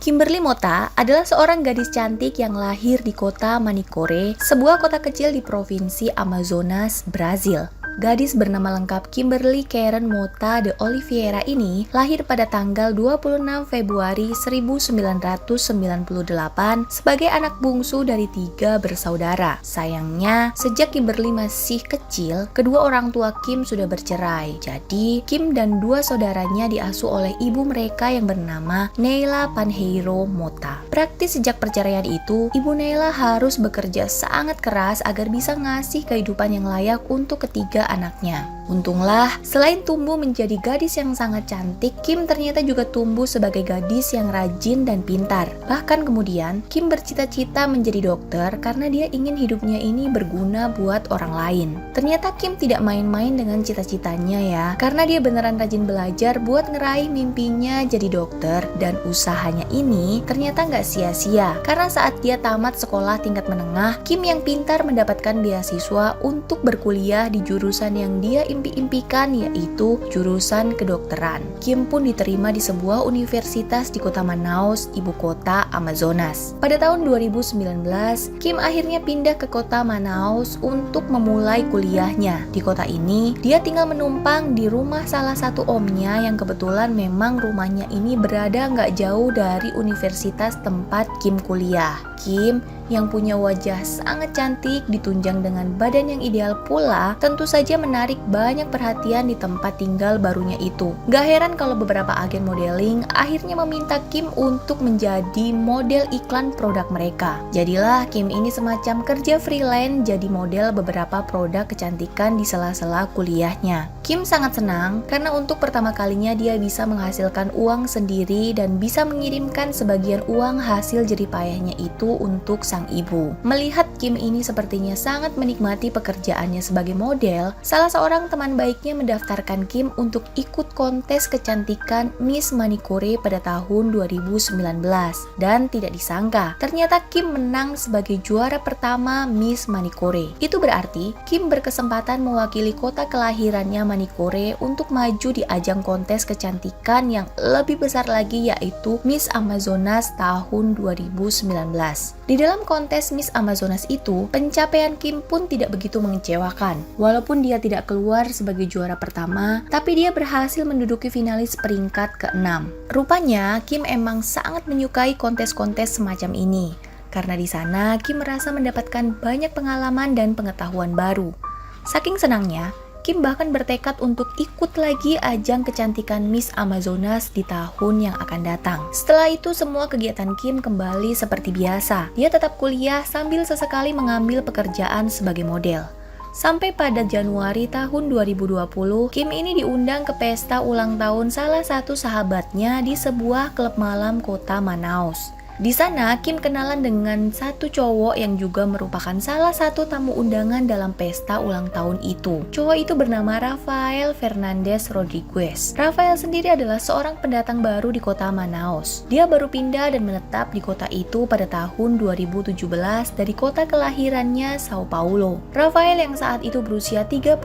Kimberly Mota adalah seorang gadis cantik yang lahir di kota Manicure, sebuah kota kecil di provinsi Amazonas, Brazil. Gadis bernama lengkap Kimberly Karen Mota de Oliveira ini lahir pada tanggal 26 Februari 1998 sebagai anak bungsu dari 3 bersaudara. Sayangnya, sejak Kimberly masih kecil, kedua orang tua Kim sudah bercerai. Jadi, Kim dan 2 saudaranya diasuh oleh ibu mereka yang bernama Neila Panheiro Mota. Praktis sejak perceraian itu, Ibu Neila harus bekerja sangat keras agar bisa ngasih kehidupan yang layak untuk ketiga anaknya. Untunglah, selain tumbuh menjadi gadis yang sangat cantik, Kim ternyata juga tumbuh sebagai gadis yang rajin dan pintar. Bahkan kemudian, Kim bercita-cita menjadi dokter karena dia ingin hidupnya ini berguna buat orang lain. Ternyata Kim tidak main-main dengan cita-citanya ya, karena dia beneran rajin belajar buat ngeraih mimpinya jadi dokter, dan usahanya ini ternyata nggak sia-sia. Karena saat dia tamat sekolah tingkat menengah, Kim yang pintar mendapatkan beasiswa untuk berkuliah di jurusan yang dia impi-impikan, yaitu jurusan kedokteran. Kim pun diterima di sebuah universitas di kota Manaus, ibu kota Amazonas. Pada tahun 2019, Kim akhirnya pindah ke kota Manaus untuk memulai kuliahnya. Di kota ini, dia tinggal menumpang di rumah salah satu omnya yang kebetulan memang rumahnya ini berada nggak jauh dari universitas tempat Kim kuliah. Kim yang punya wajah sangat cantik ditunjang dengan badan yang ideal pula, tentu saja menarik banyak perhatian di tempat tinggal barunya itu. Gak heran kalau beberapa agen modeling akhirnya meminta Kim untuk menjadi model iklan produk mereka. Jadilah Kim ini semacam kerja freelance jadi model beberapa produk kecantikan di sela-sela kuliahnya. Kim sangat senang karena untuk pertama kalinya dia bisa menghasilkan uang sendiri dan bisa mengirimkan sebagian uang hasil jeripayahnya itu untuk sang ibu. Melihat Kim ini sepertinya sangat menikmati pekerjaannya sebagai model, salah seorang teman baiknya mendaftarkan Kim untuk ikut kontes kecantikan Miss Manicure pada tahun 2019. Dan tidak disangka, ternyata Kim menang sebagai juara pertama Miss Manicure. Itu berarti Kim berkesempatan mewakili kota kelahirannya Manicure untuk maju di ajang kontes kecantikan yang lebih besar lagi, yaitu Miss Amazonas tahun 2019. Di dalam kontes Miss Amazonas itu, pencapaian Kim pun tidak begitu mengecewakan. Walaupun dia tidak keluar sebagai juara pertama, tapi dia berhasil menduduki finalis peringkat ke-6. Rupanya, Kim emang sangat menyukai kontes-kontes semacam ini. Karena di sana, Kim merasa mendapatkan banyak pengalaman dan pengetahuan baru. Saking senangnya, Kim bahkan bertekad untuk ikut lagi ajang kecantikan Miss Amazonas di tahun yang akan datang. Setelah itu semua kegiatan Kim kembali seperti biasa. Dia tetap kuliah sambil sesekali mengambil pekerjaan sebagai model. Sampai pada Januari tahun 2020, Kim ini diundang ke pesta ulang tahun salah satu sahabatnya di sebuah klub malam kota Manaus. Di sana, Kim kenalan dengan satu cowok yang juga merupakan salah satu tamu undangan dalam pesta ulang tahun itu. Cowok itu bernama Rafael Fernandes Rodrigues. Rafael sendiri adalah seorang pendatang baru di kota Manaus. Dia baru pindah dan menetap di kota itu pada tahun 2017 dari kota kelahirannya, Sao Paulo. Rafael yang saat itu berusia 31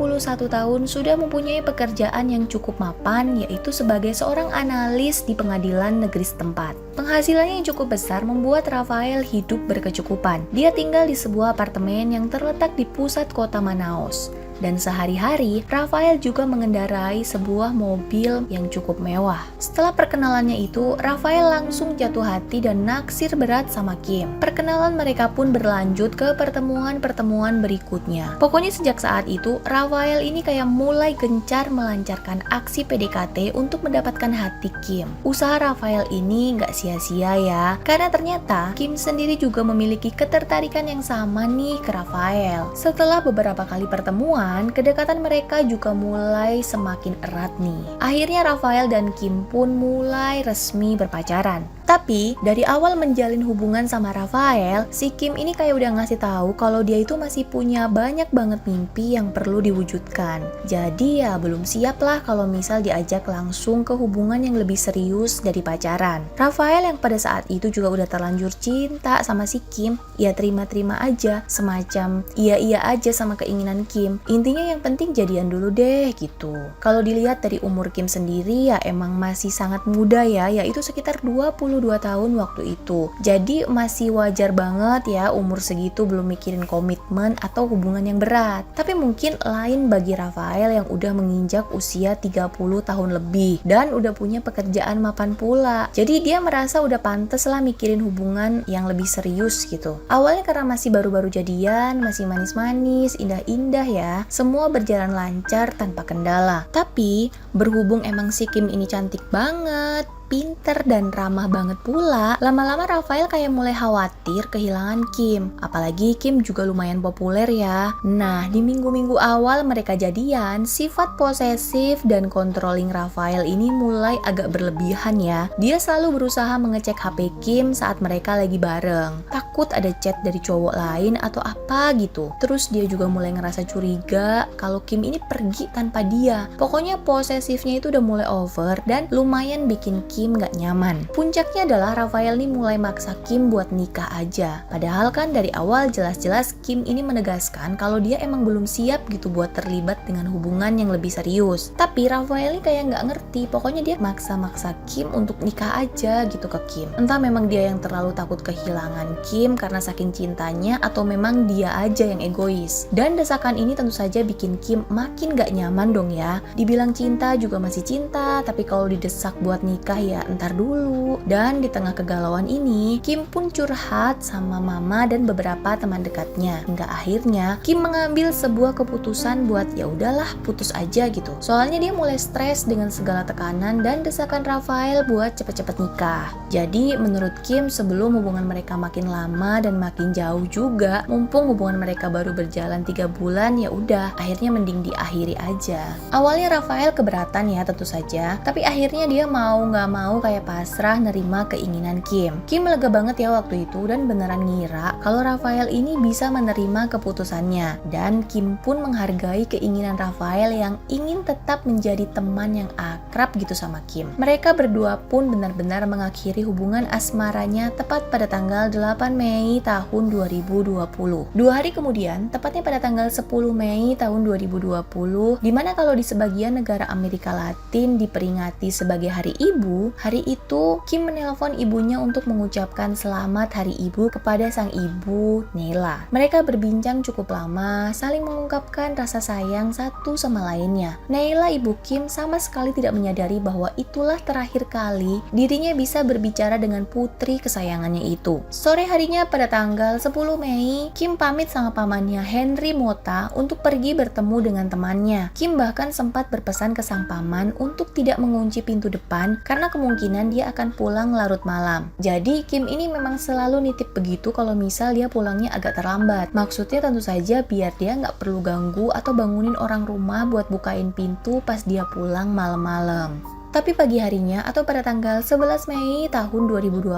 tahun sudah mempunyai pekerjaan yang cukup mapan, yaitu sebagai seorang analis di pengadilan negeri setempat. Penghasilannya yang cukup besar membuat Rafael hidup berkecukupan. Dia tinggal di sebuah apartemen yang terletak di pusat kota Manaus. Dan sehari-hari, Rafael juga mengendarai sebuah mobil yang cukup mewah. Setelah perkenalannya itu, Rafael langsung jatuh hati dan naksir berat sama Kim. Perkenalan mereka pun berlanjut ke pertemuan-pertemuan berikutnya. Pokoknya sejak saat itu, Rafael ini kayak mulai gencar melancarkan aksi PDKT untuk mendapatkan hati Kim. Usaha Rafael ini nggak sia-sia ya, karena ternyata Kim sendiri juga memiliki ketertarikan yang sama nih ke Rafael. Setelah beberapa kali pertemuan, kedekatan mereka juga mulai semakin erat nih. Akhirnya Rafael dan Kim pun mulai resmi berpacaran. Tapi dari awal menjalin hubungan sama Rafael, si Kim ini kayak udah ngasih tahu kalau dia itu masih punya banyak banget mimpi yang perlu diwujudkan. Jadi ya belum siap lah kalau misal diajak langsung ke hubungan yang lebih serius dari pacaran. Rafael yang pada saat itu juga udah terlanjur cinta sama si Kim, ya terima-terima aja, semacam iya-iya aja sama keinginan Kim. Intinya yang penting jadian dulu deh gitu. Kalau dilihat dari umur Kim sendiri ya emang masih sangat muda ya, yaitu sekitar 22 tahun waktu itu. Jadi masih wajar banget ya umur segitu belum mikirin komitmen atau hubungan yang berat. Tapi mungkin lain bagi Rafael yang udah menginjak usia 30 tahun lebih dan udah punya pekerjaan mapan pula. Jadi dia merasa udah pantes lah mikirin hubungan yang lebih serius gitu. Awalnya karena masih baru-baru jadian, masih manis-manis, indah-indah ya, semua berjalan lancar tanpa kendala. Tapi berhubung emang si Kim ini cantik banget, pinter dan ramah banget pula, lama-lama Rafael kayak mulai khawatir kehilangan Kim. Apalagi Kim juga lumayan populer ya. Nah, di minggu-minggu awal mereka jadian, sifat posesif dan controlling Rafael ini mulai agak berlebihan ya. Dia selalu berusaha mengecek HP Kim saat mereka lagi bareng. Takut ada chat dari cowok lain atau apa gitu. Terus dia juga mulai ngerasa curiga kalau Kim ini pergi tanpa dia. Pokoknya posesifnya itu udah mulai over dan lumayan bikin Kim gak nyaman. Puncaknya adalah Rafael nih mulai maksa Kim buat nikah aja. Padahal kan dari awal jelas-jelas Kim ini menegaskan kalau dia emang belum siap gitu buat terlibat dengan hubungan yang lebih serius. Tapi Rafael ini kayak gak ngerti, pokoknya dia maksa-maksa Kim untuk nikah aja gitu ke Kim. Entah memang dia yang terlalu takut kehilangan Kim karena saking cintanya atau memang dia aja yang egois. Dan desakan ini tentu saja bikin Kim makin gak nyaman dong ya. Dibilang cinta juga masih cinta, tapi kalau didesak buat nikah ya entar dulu. Dan di tengah kegalauan ini, Kim pun curhat sama mama dan beberapa teman dekatnya. Hingga akhirnya Kim mengambil sebuah keputusan buat ya udahlah putus aja gitu. Soalnya dia mulai stres dengan segala tekanan dan desakan Rafael buat cepet-cepet nikah. Jadi menurut Kim sebelum hubungan mereka makin lama dan makin jauh juga, mumpung hubungan mereka baru berjalan 3 bulan ya udah, akhirnya mending diakhiri aja. Awalnya Rafael keberatan ya tentu saja, tapi akhirnya dia mau nggak mau kayak pasrah nerima keinginan Kim. Kim lega banget ya waktu itu dan beneran ngira kalau Rafael ini bisa menerima keputusannya. Dan Kim pun menghargai keinginan Rafael yang ingin tetap menjadi teman yang akrab gitu sama Kim. Mereka berdua pun benar-benar mengakhiri hubungan asmaranya tepat pada tanggal 8 Mei tahun 2020. 2 hari kemudian, tepatnya pada tanggal 10 Mei tahun 2020, dimana kalau di sebagian negara Amerika Latin diperingati sebagai Hari Ibu, hari itu Kim menelpon ibunya untuk mengucapkan selamat Hari Ibu kepada sang ibu, Nela. Mereka berbincang cukup lama, saling mengungkapkan rasa sayang satu sama lainnya. Nela, ibu Kim, sama sekali tidak menyadari bahwa itulah terakhir kali dirinya bisa berbicara dengan putri kesayangannya itu. Sore harinya pada tanggal 10 Mei, Kim pamit sama pamannya Henry Mota untuk pergi bertemu dengan temannya. Kim bahkan sempat berpesan ke sang paman untuk tidak mengunci pintu depan karena kemungkinan dia akan pulang larut malam. Jadi Kim ini memang selalu nitip begitu kalau misal dia pulangnya agak terlambat. Maksudnya tentu saja biar dia nggak perlu ganggu atau bangunin orang rumah buat bukain pintu pas dia pulang malam-malam. Tapi pagi harinya atau pada tanggal 11 Mei tahun 2020,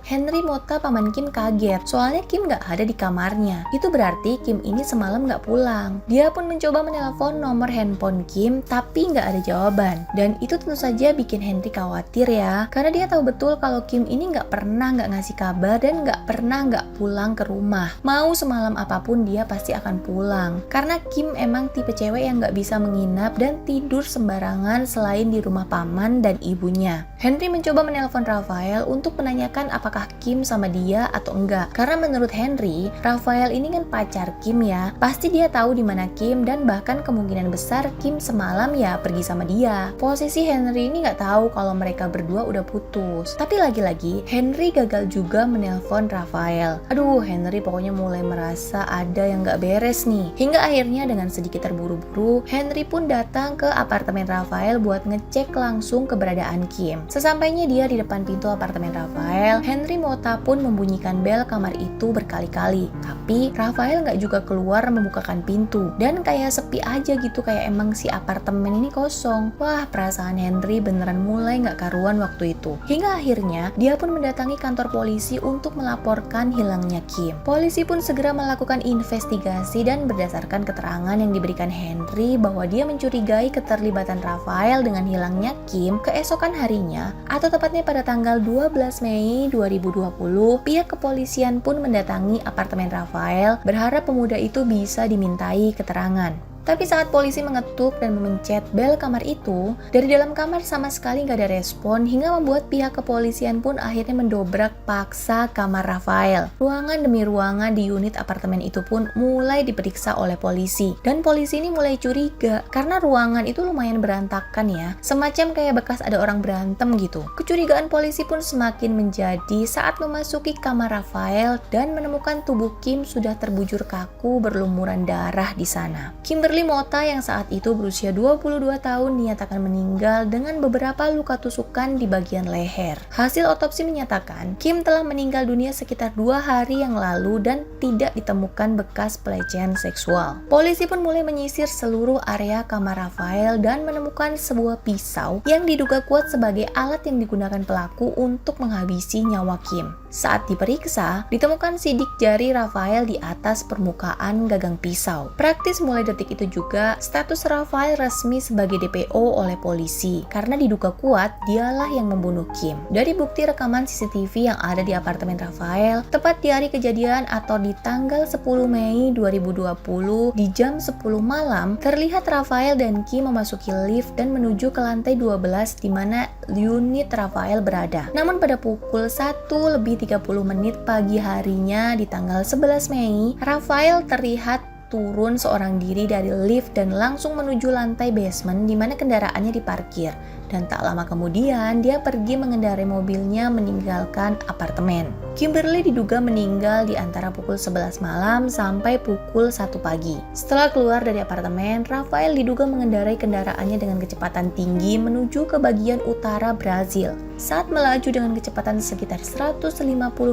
Henry Mota paman Kim kaget soalnya Kim gak ada di kamarnya. Itu berarti Kim ini semalam gak pulang. Dia pun mencoba menelpon nomor handphone Kim tapi gak ada jawaban. Dan itu tentu saja bikin Henry khawatir ya, karena dia tahu betul kalau Kim ini gak pernah gak ngasih kabar dan gak pernah gak pulang ke rumah. Mau semalam apapun dia pasti akan pulang. Karena Kim emang tipe cewek yang gak bisa menginap dan tidur sembarangan selain di rumah paman dan ibunya. Henry mencoba menelpon Rafael untuk menanyakan apakah Kim sama dia atau enggak. Karena menurut Henry, Rafael ini kan pacar Kim ya. Pasti dia tahu di mana Kim dan bahkan kemungkinan besar Kim semalam ya pergi sama dia. Posisi Henry ini nggak tahu kalau mereka berdua udah putus. Tapi lagi-lagi Henry gagal juga menelpon Rafael. Aduh, Henry pokoknya mulai merasa ada yang nggak beres nih. Hingga akhirnya dengan sedikit terburu-buru, Henry pun datang ke apartemen Rafael buat ngecek langsung keberadaan Kim. Sesampainya dia di depan pintu apartemen Rafael, Henry Mota pun membunyikan bel kamar itu berkali-kali. Tapi Rafael nggak juga keluar membukakan pintu dan kayak sepi aja gitu, kayak emang si apartemen ini kosong. Wah, perasaan Henry beneran mulai nggak karuan waktu itu. Hingga akhirnya dia pun mendatangi kantor polisi untuk melaporkan hilangnya Kim. Polisi pun segera melakukan investigasi dan berdasarkan keterangan yang diberikan Henry bahwa dia mencurigai keterlibatan Rafael dengan hilangnya Kim, keesokan harinya atau tepatnya pada tanggal 12 Mei 2020, pihak kepolisian pun mendatangi apartemen Rafael berharap pemuda itu bisa dimintai keterangan. Tapi saat polisi mengetuk dan memencet bel kamar itu, dari dalam kamar sama sekali nggak ada respon hingga membuat pihak kepolisian pun akhirnya mendobrak paksa kamar Rafael. Ruangan demi ruangan di unit apartemen itu pun mulai diperiksa oleh polisi. Dan polisi ini mulai curiga karena ruangan itu lumayan berantakan ya, semacam kayak bekas ada orang berantem gitu. Kecurigaan polisi pun semakin menjadi saat memasuki kamar Rafael dan menemukan tubuh Kim sudah terbujur kaku berlumuran darah di sana. Kimberly Mota yang saat itu berusia 22 tahun dinyatakan meninggal dengan beberapa luka tusukan di bagian leher. Hasil otopsi menyatakan Kim telah meninggal dunia sekitar 2 hari yang lalu dan tidak ditemukan bekas pelecehan seksual. Polisi pun mulai menyisir seluruh area kamar Rafael dan menemukan sebuah pisau yang diduga kuat sebagai alat yang digunakan pelaku untuk menghabisi nyawa Kim. Saat diperiksa, ditemukan sidik jari Rafael di atas permukaan gagang pisau. Praktis mulai detik itu juga, status Rafael resmi sebagai DPO oleh polisi karena diduga kuat dialah yang membunuh Kim. Dari bukti rekaman CCTV yang ada di apartemen Rafael, tepat di hari kejadian atau di tanggal 10 Mei 2020 di jam 10 malam, terlihat Rafael dan Kim memasuki lift dan menuju ke lantai 12 di mana unit Rafael berada. Namun pada pukul 1:30 pagi harinya di tanggal 11 Mei, Rafael terlihat turun seorang diri dari lift dan langsung menuju lantai basement di mana kendaraannya diparkir. Dan tak lama kemudian, dia pergi mengendarai mobilnya meninggalkan apartemen. Kimberly diduga meninggal di antara pukul 11 malam sampai pukul 1 pagi. Setelah keluar dari apartemen, Rafael diduga mengendarai kendaraannya dengan kecepatan tinggi menuju ke bagian utara Brazil. Saat melaju dengan kecepatan sekitar 150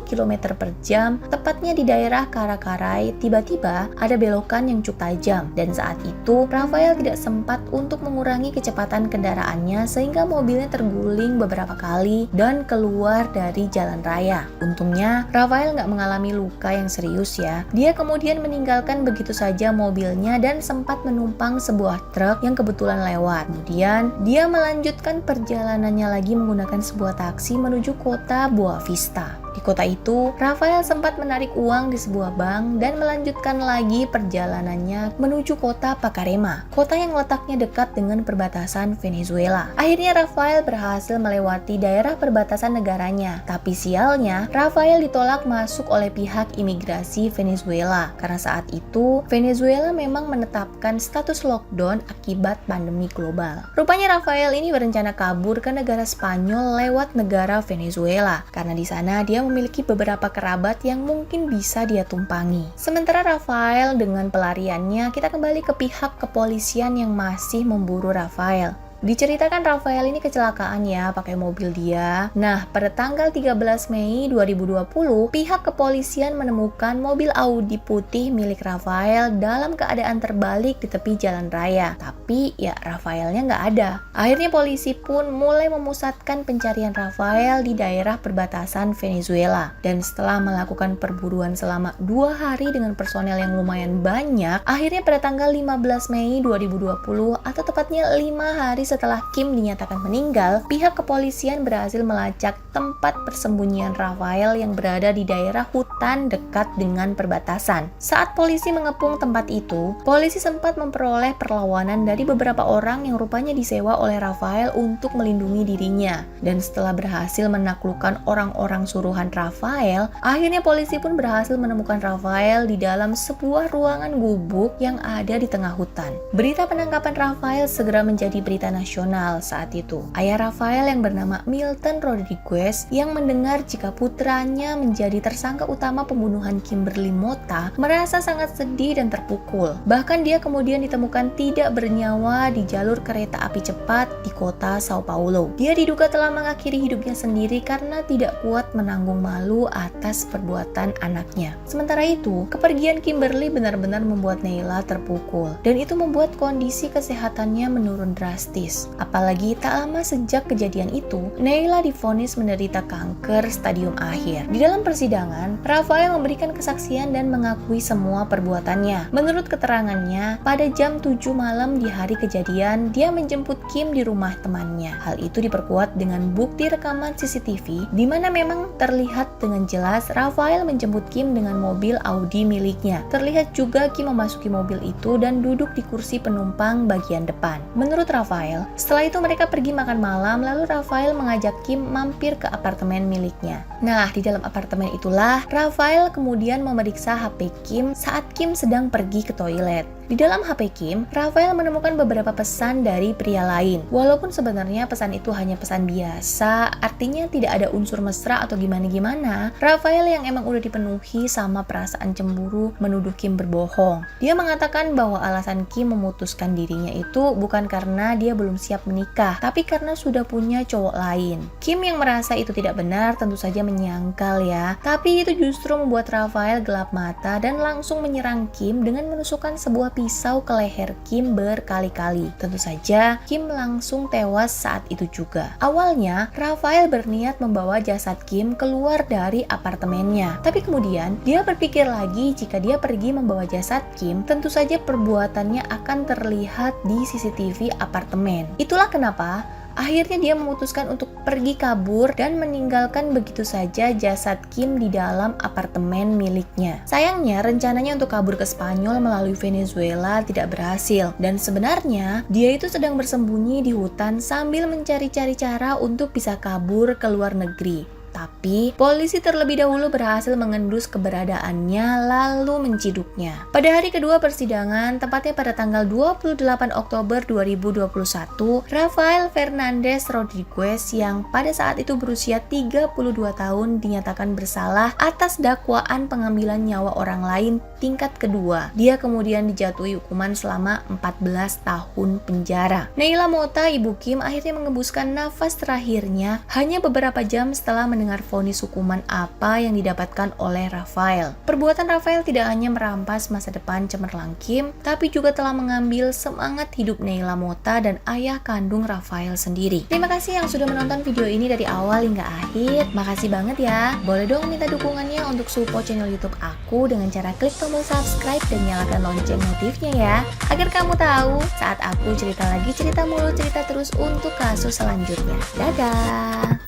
km per jam, tepatnya di daerah Caracaraí, tiba-tiba ada belokan yang cukup tajam. Dan saat itu, Rafael tidak sempat untuk mengurangi kecepatan kendaraannya sehingga mobilnya terguling beberapa kali dan keluar dari jalan raya. Untungnya, Rafael nggak mengalami luka yang serius ya. Dia kemudian meninggalkan begitu saja mobilnya dan sempat menumpang sebuah truk yang kebetulan lewat. Kemudian, dia melanjutkan perjalanannya lagi menggunakan sebuah taksi menuju kota Boa Vista. Di kota itu, Rafael sempat menarik uang di sebuah bank dan melanjutkan lagi perjalanannya menuju kota Pacarema, kota yang letaknya dekat dengan perbatasan Venezuela. Akhirnya Rafael berhasil melewati daerah perbatasan negaranya, tapi sialnya Rafael ditolak masuk oleh pihak imigrasi Venezuela karena saat itu Venezuela memang menetapkan status lockdown akibat pandemi global. Rupanya Rafael ini berencana kabur ke negara Spanyol lewat negara Venezuela karena di sana dia memiliki beberapa kerabat yang mungkin bisa dia tumpangi. Sementara Rafael dengan pelariannya, kita kembali ke pihak kepolisian yang masih memburu Rafael. Diceritakan Rafael ini kecelakaan ya pakai mobil dia. Nah, pada tanggal 13 Mei 2020, pihak kepolisian menemukan mobil Audi putih milik Rafael dalam keadaan terbalik di tepi jalan raya. Tapi ya Rafaelnya nggak ada. Akhirnya polisi pun mulai memusatkan pencarian Rafael di daerah perbatasan Venezuela. Dan setelah melakukan perburuan selama 2 hari dengan personel yang lumayan banyak, akhirnya pada tanggal 15 Mei 2020 atau tepatnya 5 hari setelah Kim dinyatakan meninggal, pihak kepolisian berhasil melacak tempat persembunyian Rafael yang berada di daerah hutan dekat dengan perbatasan. Saat polisi mengepung tempat itu, polisi sempat memperoleh perlawanan dari beberapa orang yang rupanya disewa oleh Rafael untuk melindungi dirinya. Dan setelah berhasil menaklukkan orang-orang suruhan Rafael, akhirnya polisi pun berhasil menemukan Rafael di dalam sebuah ruangan gubuk yang ada di tengah hutan. Berita penangkapan Rafael segera menjadi berita nasional saat itu. Ayah Rafael yang bernama Milton Rodriguez yang mendengar jika putranya menjadi tersangka utama pembunuhan Kimberly Mota merasa sangat sedih dan terpukul. Bahkan dia kemudian ditemukan tidak bernyawa di jalur kereta api cepat di kota Sao Paulo. Dia diduga telah mengakhiri hidupnya sendiri karena tidak kuat menanggung malu atas perbuatan anaknya. Sementara itu, kepergian Kimberly benar-benar membuat Neyla terpukul dan itu membuat kondisi kesehatannya menurun drastis. drastis. Apalagi tak lama sejak kejadian itu, Neyla divonis menderita kanker stadium akhir. Di dalam persidangan, Rafael memberikan kesaksian dan mengakui semua perbuatannya. Menurut keterangannya, pada jam 7 malam di hari kejadian, dia menjemput Kim di rumah temannya. Hal itu diperkuat dengan bukti rekaman CCTV, di mana memang terlihat dengan jelas Rafael menjemput Kim dengan mobil Audi miliknya. Terlihat juga Kim memasuki mobil itu dan duduk di kursi penumpang bagian depan. Menurut Rafael, setelah itu mereka pergi makan malam, lalu Rafael mengajak Kim mampir ke apartemen miliknya. Nah, di dalam apartemen itulah Rafael kemudian memeriksa HP Kim saat Kim sedang pergi ke toilet. Di dalam HP Kim, Rafael menemukan beberapa pesan dari pria lain. Walaupun sebenarnya pesan itu hanya pesan biasa, artinya tidak ada unsur mesra atau gimana-gimana, Rafael yang emang udah dipenuhi sama perasaan cemburu menuduh Kim berbohong. Dia mengatakan bahwa alasan Kim memutuskan dirinya itu bukan karena dia belum siap menikah, tapi karena sudah punya cowok lain. Kim yang merasa itu tidak benar tentu saja menyangkal ya, tapi itu justru membuat Rafael gelap mata dan langsung menyerang Kim dengan menusukkan sebuah pisau ke leher Kim berkali-kali. Tentu saja, Kim langsung tewas saat itu juga. Awalnya, Rafael berniat membawa jasad Kim keluar dari apartemennya. Tapi kemudian, dia berpikir lagi jika dia pergi membawa jasad Kim, tentu saja perbuatannya akan terlihat di CCTV apartemen. Itulah kenapa akhirnya dia memutuskan untuk pergi kabur dan meninggalkan begitu saja jasad Kim di dalam apartemen miliknya. Sayangnya, rencananya untuk kabur ke Spanyol melalui Venezuela tidak berhasil. Dan sebenarnya, dia itu sedang bersembunyi di hutan sambil mencari-cari cara untuk bisa kabur ke luar negeri. Tapi, polisi terlebih dahulu berhasil mengendus keberadaannya lalu menciduknya. Pada hari kedua persidangan, tepatnya pada tanggal 28 Oktober 2021, Rafael Fernandez Rodriguez yang pada saat itu berusia 32 tahun dinyatakan bersalah atas dakwaan pengambilan nyawa orang lain tingkat kedua. Dia kemudian dijatuhi hukuman selama 14 tahun penjara. Neyla Mota, ibu Kim, akhirnya mengembuskan nafas terakhirnya hanya beberapa jam setelah mendengar vonis hukuman apa yang didapatkan oleh Rafael. Perbuatan Rafael tidak hanya merampas masa depan cemerlang Kim, tapi juga telah mengambil semangat hidup Neyla Mota dan ayah kandung Rafael sendiri. Terima kasih yang sudah menonton video ini dari awal hingga akhir. Makasih banget ya. Boleh dong minta dukungannya untuk support channel YouTube aku dengan cara klik tombol subscribe dan nyalakan lonceng notifnya ya, agar kamu tahu saat aku cerita lagi cerita mulu cerita terus untuk kasus selanjutnya. Dadah!